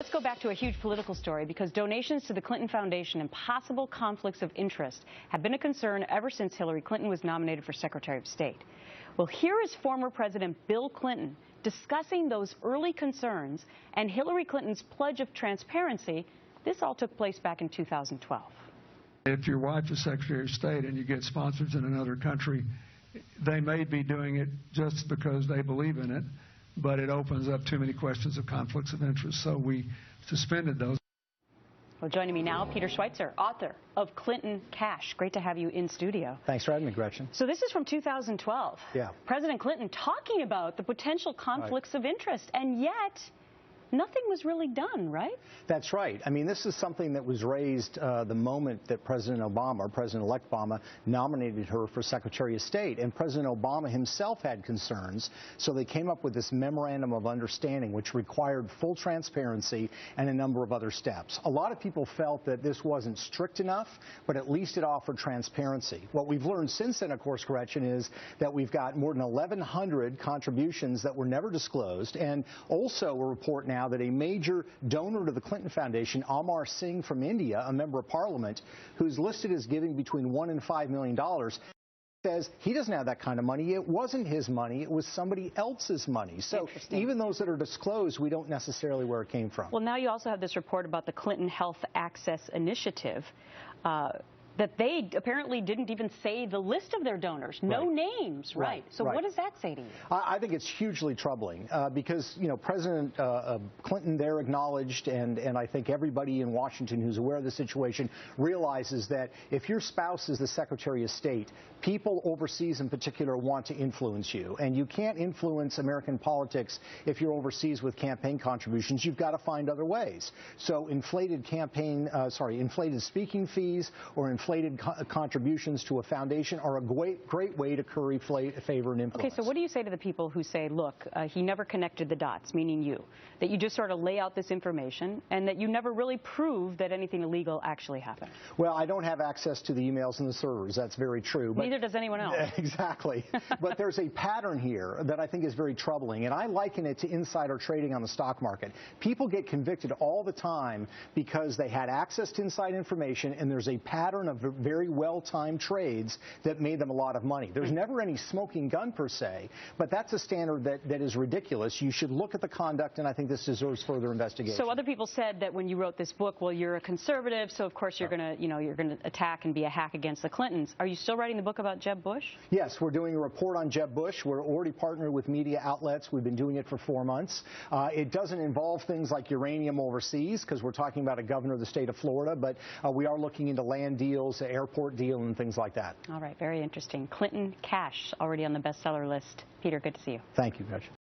Let's go back to a huge political story because donations to the Clinton Foundation and possible conflicts of interest have been a concern ever since Hillary Clinton was nominated for Secretary of State. Well, here is former President Bill Clinton discussing those early concerns and Hillary Clinton's pledge of transparency. This all took place back in 2012. If your wife is Secretary of State and you get sponsors in another country, they may be doing it just because they believe in it, but it opens up too many questions of conflicts of interest, so we suspended those. Well, joining me now, Peter Schweizer, author of Clinton Cash. Great to have you in studio. Thanks for having me, Gretchen. So this is from 2012. Yeah. President Clinton talking about the potential conflicts of interest, and yet nothing was really done, right? That's right. I mean, this is something that was raised the moment that President Obama, or President-elect Obama, nominated her for Secretary of State. And President Obama himself had concerns, so they came up with this memorandum of understanding, which required full transparency and a number of other steps. A lot of people felt that this wasn't strict enough, but at least it offered transparency. What we've learned since then, of course, Gretchen, is that we've got more than 1,100 contributions that were never disclosed, and also a report now that a major donor to the Clinton Foundation, Amar Singh from India, a member of Parliament, who's listed as giving between $1 and $5 million, says he doesn't have that kind of money. It wasn't his money. It was somebody else's money. So even those that are disclosed, we don't necessarily where it came from. Well, now you also have this report about the Clinton Health Access Initiative. That they apparently didn't even say the list of their donors, no names, right? So what does that say to you? I think it's hugely troubling because, you know, President Clinton there acknowledged, and I think everybody in Washington who's aware of the situation realizes that if your spouse is the Secretary of State, people overseas in particular want to influence you, and you can't influence American politics if you're overseas with campaign contributions. You've got to find other ways. So inflated speaking fees or inflated contributions to a foundation are a great way to curry favor and influence. Okay, so what do you say to the people who say, look, he never connected the dots, meaning you, that you just sort of lay out this information and that you never really prove that anything illegal actually happened? Well, I don't have access to the emails and the servers. That's very true. But neither does anyone else. Exactly. But there's a pattern here that I think is very troubling, and I liken it to insider trading on the stock market. People get convicted all the time because they had access to inside information, and there's a pattern of very well-timed trades that made them a lot of money. There's never any smoking gun per se, but that's a standard that is ridiculous. You should look at the conduct, and I think this deserves further investigation. So other people said that when you wrote this book, well, you're a conservative, so of course you're going to, you're going to attack and be a hack against the Clintons. Are you still writing the book about Jeb Bush? Yes, we're doing a report on Jeb Bush. We're already partnered with media outlets. We've been doing it for 4 months. It doesn't involve things like uranium overseas, because we're talking about a governor of the state of Florida, but we are looking into land deals, airport deal, and things like that. All right, very interesting. Clinton Cash, already on the bestseller list. Peter, good to see you. Thank you, Gretchen.